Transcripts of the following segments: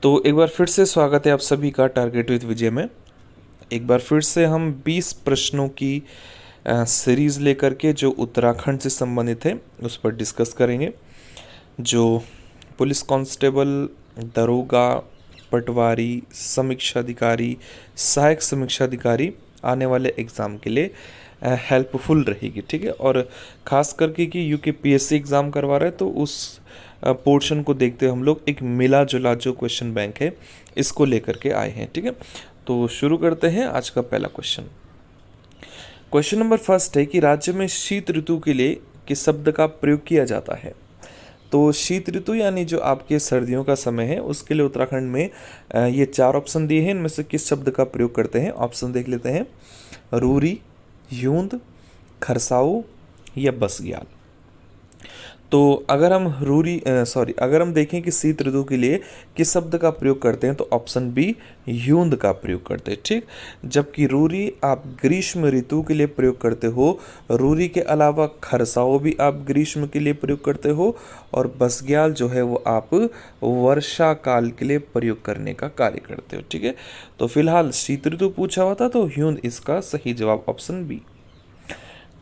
तो एक बार फिर से स्वागत है आप सभी का टारगेट विद विजय में। एक बार फिर से हम 20 प्रश्नों की सीरीज़ लेकर के जो उत्तराखंड से संबंधित है उस पर डिस्कस करेंगे। जो पुलिस कांस्टेबल, दरोगा, पटवारी, समीक्षा अधिकारी, सहायक समीक्षा अधिकारी आने वाले एग्ज़ाम के लिए हेल्पफुल रहेगी, ठीक है। और ख़ास करके कि यूकेपीएससी एग्ज़ाम करवा रहे हैं तो उस पोर्शन को देखते हुए हम लोग एक मिला जुला जो क्वेश्चन बैंक है इसको लेकर के आए हैं, ठीक है। तो शुरू करते हैं आज का पहला क्वेश्चन। क्वेश्चन नंबर फर्स्ट है कि राज्य में शीत ऋतु के लिए किस शब्द का प्रयोग किया जाता है। तो शीत ऋतु यानी जो आपके सर्दियों का समय है उसके लिए उत्तराखंड में ये 4 ऑप्शन दिए हैं। इनमें से किस शब्द का प्रयोग करते हैं, ऑप्शन देख लेते हैं। रूरी, यूंद, खरसाऊ या बसग्याल। तो अगर हम अगर हम देखें कि शीत ऋतु के लिए किस शब्द का प्रयोग करते हैं तो ऑप्शन बी यूंद का प्रयोग करते हैं, ठीक। जबकि रूरी आप ग्रीष्म ऋतु के लिए प्रयोग करते हो। रूरी के अलावा खरसाओ भी आप ग्रीष्म के लिए प्रयोग करते हो और बसग्याल जो है वो आप वर्षा काल के लिए प्रयोग करने का कार्य करते हो, ठीक है। तो फिलहाल शीत ऋतु पूछा हुआ था तो यूंद इसका सही जवाब option B.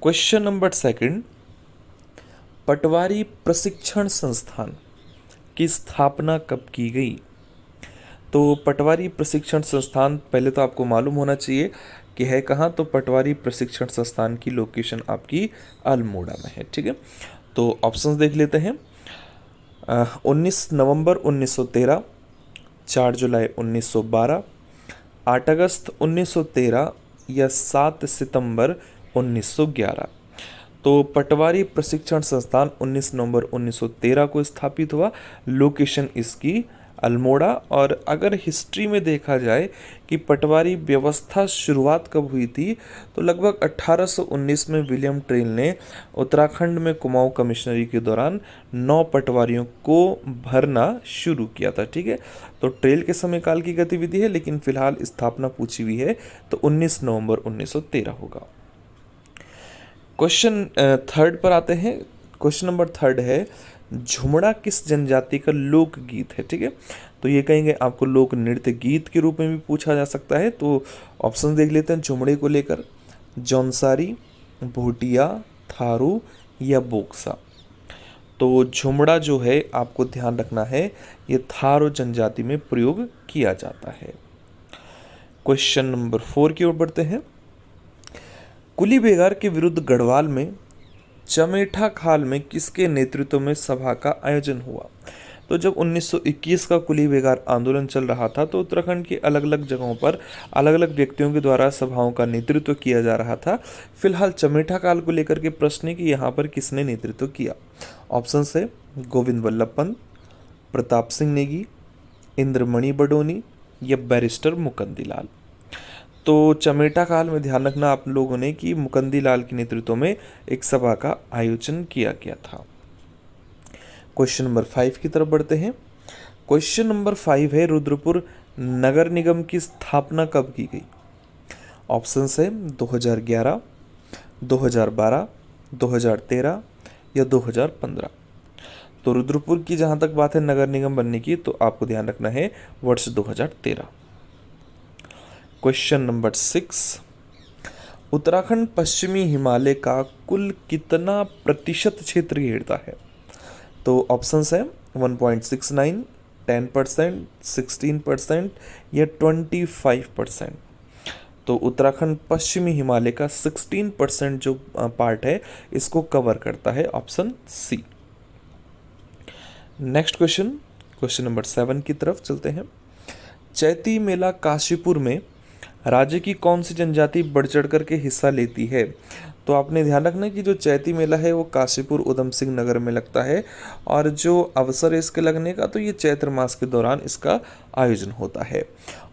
Question number second, Patwari Prashikshan Sansthan की स्थापना कब की गई। तो पटवारी प्रशिक्षण संस्थान पहले तो आपको मालूम होना चाहिए कि है कहाँ। तो पटवारी प्रशिक्षण संस्थान की लोकेशन आपकी अल्मोड़ा में है, ठीक है। तो ऑप्शंस देख लेते हैं। 19 नवंबर 1913, 4 जुलाई 1912, 8 अगस्त 1913 या 7 सितंबर 1911। तो पटवारी प्रशिक्षण संस्थान 19 नवंबर 1913 को स्थापित हुआ। लोकेशन इसकी अल्मोड़ा। और अगर हिस्ट्री में देखा जाए कि पटवारी व्यवस्था शुरुआत कब हुई थी तो लगभग 1819 में विलियम ट्रेल ने उत्तराखंड में कुमाऊं कमिश्नरी के दौरान 9 पटवारियों को भरना शुरू किया था, ठीक है। तो ट्रेल के समय काल की गतिविधि है लेकिन फिलहाल स्थापना पूछी हुई है तो 19 नवंबर 1913 होगा। क्वेश्चन थर्ड पर आते हैं। क्वेश्चन नंबर थर्ड है, झुमड़ा किस जनजाति का लोकगीत है, ठीक है। तो ये कहेंगे आपको लोक नृत्य गीत के रूप में भी पूछा जा सकता है। तो ऑप्शन देख लेते हैं झुमड़े को लेकर। जौनसारी, भूटिया, थारू या बोक्सा। तो झुमड़ा जो है आपको ध्यान रखना है ये थारू जनजाति में प्रयोग किया जाता है। क्वेश्चन नंबर 4 की ओर बढ़ते हैं। कुली बेगार के विरुद्ध गढ़वाल में चमेठा खाल में किसके नेतृत्व में सभा का आयोजन हुआ। तो जब 1921 का कुली बेगार आंदोलन चल रहा था तो उत्तराखंड की अलग अलग जगहों पर अलग अलग व्यक्तियों के द्वारा सभाओं का नेतृत्व किया जा रहा था। फिलहाल चमेठा काल को लेकर के प्रश्न है कि यहाँ पर किसने नेतृत्व किया। ऑप्शन है गोविंद वल्लभ पंत, प्रताप सिंह नेगी, इंद्रमणि बडोनी या बैरिस्टर मुकंदी लाल। तो चमेठा काल में ध्यान रखना आप लोगों ने कि मुकंदी लाल के नेतृत्व में एक सभा का आयोजन किया गया था। क्वेश्चन नंबर 5 की तरफ बढ़ते हैं। क्वेश्चन नंबर 5 है, रुद्रपुर नगर निगम की स्थापना कब की गई। ऑप्शन है 2011, 2012, 2013 या 2015। तो रुद्रपुर की जहां तक बात है नगर निगम बनने की तो आपको ध्यान रखना है वर्ष 2013। क्वेश्चन नंबर 6, उत्तराखंड पश्चिमी हिमालय का कुल कितना प्रतिशत क्षेत्र घेरता है। तो ऑप्शंस है 1.69, 10%, 16% या 25%। तो उत्तराखंड पश्चिमी हिमालय का 16% जो पार्ट है इसको कवर करता है, option C. Next question, question number 7 की तरफ चलते हैं। चैती मेला काशीपुर में राज्य की कौन सी जनजाति बढ़ चढ़ करके हिस्सा लेती है। तो आपने ध्यान रखना कि जो चैती मेला है वो काशीपुर उधम सिंह नगर में लगता है और जो अवसर है इसके लगने का तो ये चैत्र मास के दौरान इसका आयोजन होता है।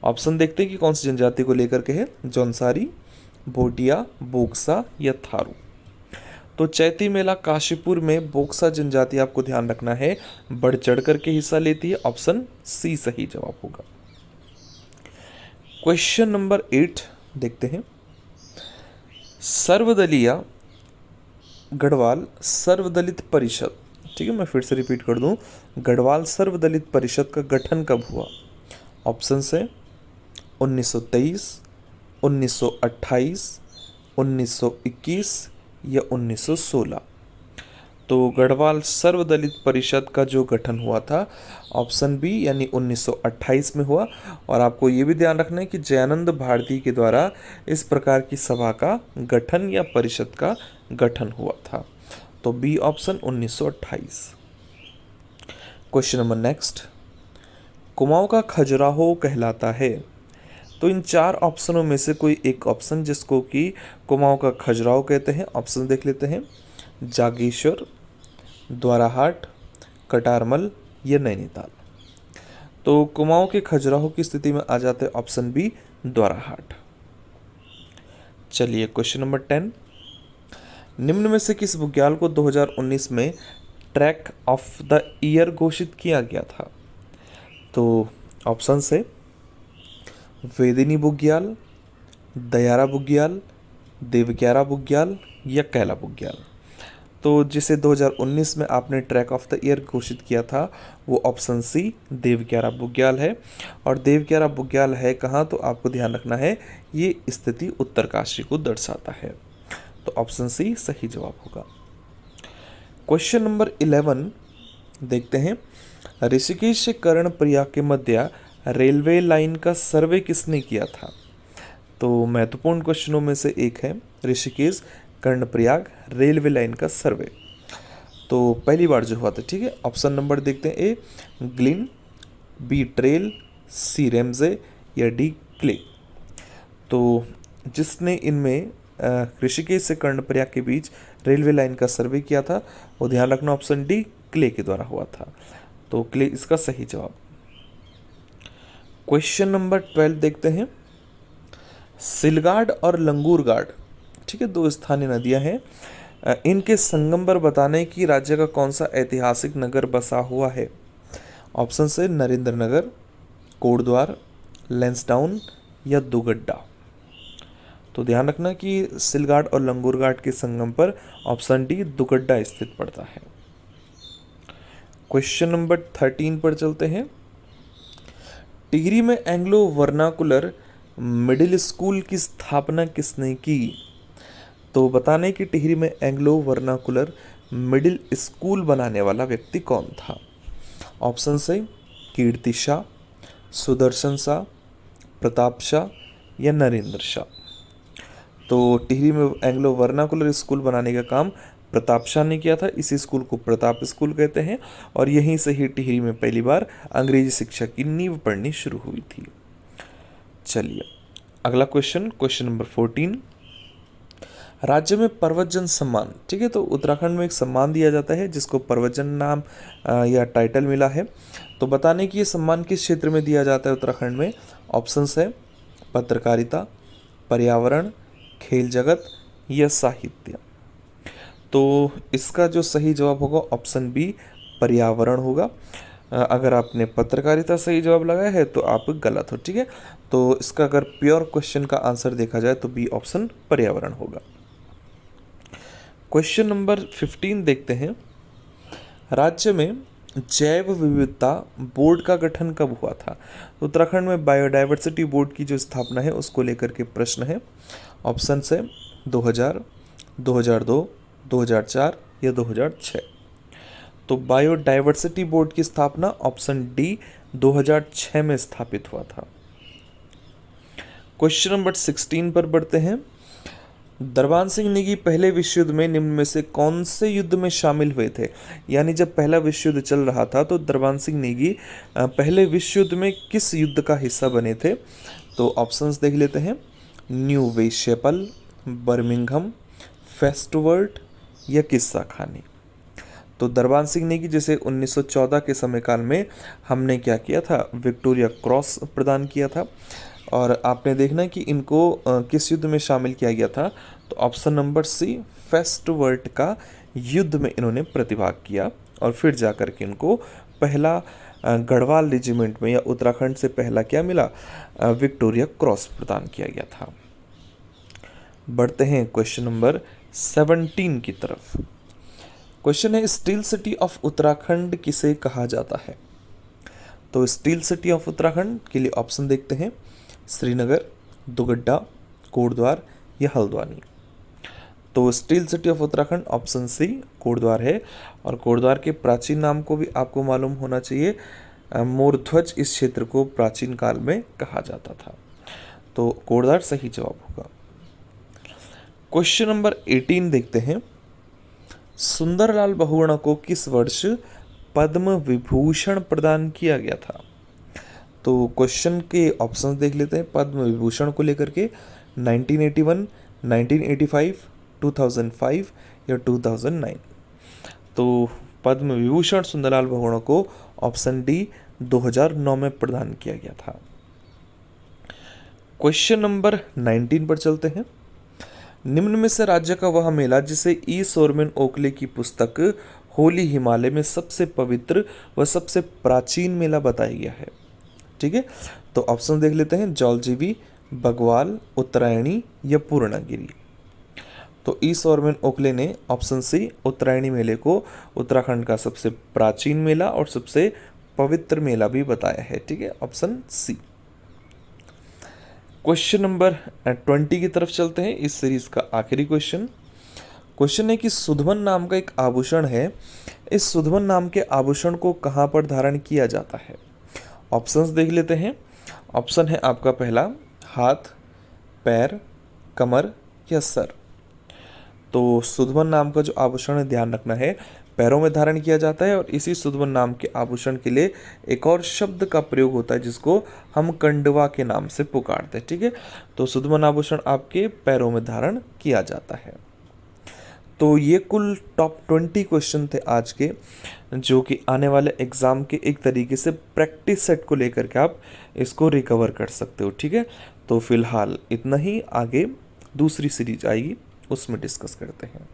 ऑप्शन देखते हैं कि कौन सी जनजाति को लेकर के है। जौनसारी, भोटिया, बोक्सा या थारू। तो चैती मेला काशीपुर में बोक्सा जनजाति आपको ध्यान रखना है बढ़ चढ़ करके हिस्सा लेती है, ऑप्शन सी सही जवाब होगा। क्वेश्चन नंबर 8 देखते हैं। सर्वदलीय गढ़वाल सर्वदलित परिषद, ठीक है मैं फिर से रिपीट कर दूं, गढ़वाल सर्वदलित परिषद का गठन कब हुआ। ऑप्शन है 1923, 1928, 1921 या 1916। तो गढ़वाल सर्वदलित परिषद का जो गठन हुआ था ऑप्शन बी यानी 1928 में हुआ। और आपको ये भी ध्यान रखना है कि जयानंद भारती के द्वारा इस प्रकार की सभा का गठन या परिषद का गठन हुआ था। तो B option 1928। Question number next, Kumaon का खजुराहो कहलाता है। तो इन चार ऑप्शनों में से कोई एक ऑप्शन जिसको कि कुमाऊं का खजुराहो कहते हैं, ऑप्शन देख लेते हैं। जागेश्वर, द्वाराहाट, कटारमल या नैनीताल। तो कुमाऊं के खजुराहो की स्थिति में आ जाते हैं ऑप्शन बी द्वाराहाट। चलिए क्वेश्चन नंबर 10, निम्न में से किस बुग्याल को 2019 में ट्रैक ऑफ द ईयर घोषित किया गया था। तो ऑप्शन है वेदिनी बुग्याल, दयारा बुग्याल, देवक्यारा बुग्याल या कैला बुग्याल। तो जिसे 2019 में आपने ट्रैक ऑफ द ईयर घोषित किया था वो ऑप्शन सी देवक्यारा बुग्याल है। और देवक्यारा बुग्याल है कहाँ, तो आपको ध्यान रखना है ये स्थिति उत्तरकाशी को दर्शाता है। तो ऑप्शन सी सही जवाब होगा। क्वेश्चन नंबर 11 देखते हैं, ऋषिकेश से कर्णप्रयाग के मध्य रेलवे लाइन का सर्वे किसने किया था। तो महत्वपूर्ण क्वेश्चनों में से एक है ऋषिकेश कर्णप्रयाग रेलवे लाइन का सर्वे। तो पहली बार जो हुआ था, ठीक है। ऑप्शन नंबर देखते हैं, ए ग्लिन, बी ट्रेल, सी रेमजे या डी क्ले। तो जिसने इनमें ऋषिकेश से कर्णप्रयाग के बीच रेलवे लाइन का सर्वे किया था वो ध्यान रखना ऑप्शन डी क्ले के द्वारा हुआ था। तो क्ले इसका सही जवाब। क्वेश्चन नंबर 12 देखते हैं, सिलगाड और लंगूरगाड, ठीक है, दो स्थानीय नदियां हैं, इनके संगम पर बताने की राज्य का कौन सा ऐतिहासिक नगर बसा हुआ है। ऑप्शन है नरेंद्र नगर, कोटद्वार, लैंसडाउन या दुगड्डा। तो ध्यान रखना कि सिलगाड और लंगूरगाड के संगम पर ऑप्शन डी दुगड्डा स्थित पड़ता है। क्वेश्चन नंबर 13 पर चलते हैं, टिहरी में एंग्लो वर्नाकुलर मिडिल स्कूल की स्थापना किसने की। तो बताने कि टिहरी में एंग्लो वर्नाकुलर मिडिल स्कूल बनाने वाला व्यक्ति कौन था। ऑप्शन है कीर्ति शाह, सुदर्शन शाह, प्रताप शाह या नरेंद्र शाह। तो टिहरी में एंग्लो वर्नाकुलर स्कूल बनाने का काम प्रताप शाह ने किया था। इसी स्कूल को प्रताप स्कूल कहते हैं और यहीं से ही टिहरी में पहली बार अंग्रेजी शिक्षा की नींव पड़नी शुरू हुई थी। चलिए अगला क्वेश्चन, क्वेश्चन नंबर 14, राज्य में पर्वतजन सम्मान, ठीक है। तो उत्तराखंड में एक सम्मान दिया जाता है जिसको पर्वतजन नाम या टाइटल मिला है। तो बताने कि ये सम्मान किस क्षेत्र में दिया जाता है उत्तराखंड में। ऑप्शंस है पत्रकारिता, पर्यावरण, खेल जगत या साहित्य। तो इसका जो सही जवाब होगा ऑप्शन बी पर्यावरण होगा। अगर आपने पत्रकारिता सही जवाब लगाया है तो आप गलत हो, ठीक है। तो इसका अगर प्योर क्वेश्चन का आंसर देखा जाए तो बी ऑप्शन पर्यावरण होगा। क्वेश्चन नंबर 15 देखते हैं, राज्य में जैव विविधता बोर्ड का गठन कब हुआ था। उत्तराखंड में बायोडाइवर्सिटी बोर्ड की जो स्थापना है उसको लेकर के प्रश्न है। ऑप्शन है 2000, 2002, 2004 या 2006। तो बायोडाइवर्सिटी बोर्ड की स्थापना ऑप्शन डी 2006 में स्थापित हुआ था। क्वेश्चन नंबर 16 पर बढ़ते हैं, दरबान सिंह नेगी पहले विश्व युद्ध में निम्न में से कौन से युद्ध में शामिल हुए थे। यानी जब पहला विश्व युद्ध चल रहा था तो दरबान सिंह नेगी पहले विश्व युद्ध में किस युद्ध का हिस्सा बने थे। तो ऑप्शंस देख लेते हैं, न्यू वेशेपल, बर्मिंघम, फेस्टवर्ट या किस्सा खानी। तो दरबान सिंह नेगी जैसे 1914 के समय काल में हमने क्या किया था, विक्टोरिया क्रॉस प्रदान किया था। और आपने देखना कि इनको किस युद्ध में शामिल किया गया था। तो ऑप्शन नंबर सी फेस्टवर्ट का युद्ध में इन्होंने प्रतिभाग किया और फिर जाकर के इनको पहला गढ़वाल रेजिमेंट में या उत्तराखंड से पहला क्या मिला, विक्टोरिया क्रॉस प्रदान किया गया था। बढ़ते हैं क्वेश्चन नंबर 17 की तरफ। क्वेश्चन है, स्टील सिटी ऑफ उत्तराखंड किसे कहा जाता है। तो स्टील सिटी ऑफ उत्तराखंड के लिए ऑप्शन देखते हैं, श्रीनगर, दुगड्डा, कोटद्वार या हल्द्वानी। तो steel city of Uttarakhand option C Kotdwar है। और कोटद्वार के प्राचीन नाम को भी आपको मालूम होना चाहिए, मोरध्वज इस क्षेत्र को प्राचीन काल में कहा जाता था। तो कोटद्वार सही जवाब होगा। क्वेश्चन नंबर 18 देखते हैं, सुंदरलाल बहुगुणा को किस वर्ष पद्म विभूषण प्रदान किया गया था? तो क्वेश्चन के ऑप्शंस देख लेते हैं पद्म विभूषण को लेकर के, 1981, 1985, 2005 या 2009। तो पद्म विभूषण सुंदरलाल बहुगुणा को ऑप्शन डी 2009 में प्रदान किया गया था। क्वेश्चन नंबर 19 पर चलते हैं, निम्न में से राज्य का वह मेला जिसे ई सोरमेन ओकले की पुस्तक होली हिमालय में सबसे पवित्र व सबसे प्राचीन मेला बताया गया है। ठीक है, तो ऑप्शन देख लेते हैं, जौलजीबी, बगवाल, उत्तरायणी या पूर्णागिरी। तो ई सोरमेन ओकले ने ऑप्शन सी उत्तरायणी मेले को उत्तराखंड का सबसे प्राचीन मेला और सबसे पवित्र मेला भी बताया है। ठीक है, ऑप्शन सी। क्वेश्चन नंबर 20 की तरफ चलते हैं, इस सीरीज का आखिरी क्वेश्चन है कि सुधवन नाम का एक आभूषण है, इस सुधवन नाम के आभूषण को कहाँ पर धारण किया जाता है? ऑप्शंस देख लेते हैं। ऑप्शन है आपका पहला, हाथ, पैर, कमर या सर। तो सुधवन नाम का जो आभूषण है, ध्यान रखना है, पैरों में धारण किया जाता है। और इसी सुधवन नाम के आभूषण के लिए एक और शब्द का प्रयोग होता है जिसको हम कंडवा के नाम से पुकारते हैं। ठीक है, तो सुधवन आभूषण आपके पैरों में धारण किया जाता है। तो ये कुल टॉप 20 क्वेश्चन थे आज के, जो कि आने वाले एग्जाम के एक तरीके से प्रैक्टिस सेट को लेकर के आप इसको रिकवर कर सकते हो। ठीक है, तो फिलहाल इतना ही, आगे दूसरी सीरीज आएगी उसमें डिस्कस करते हैं।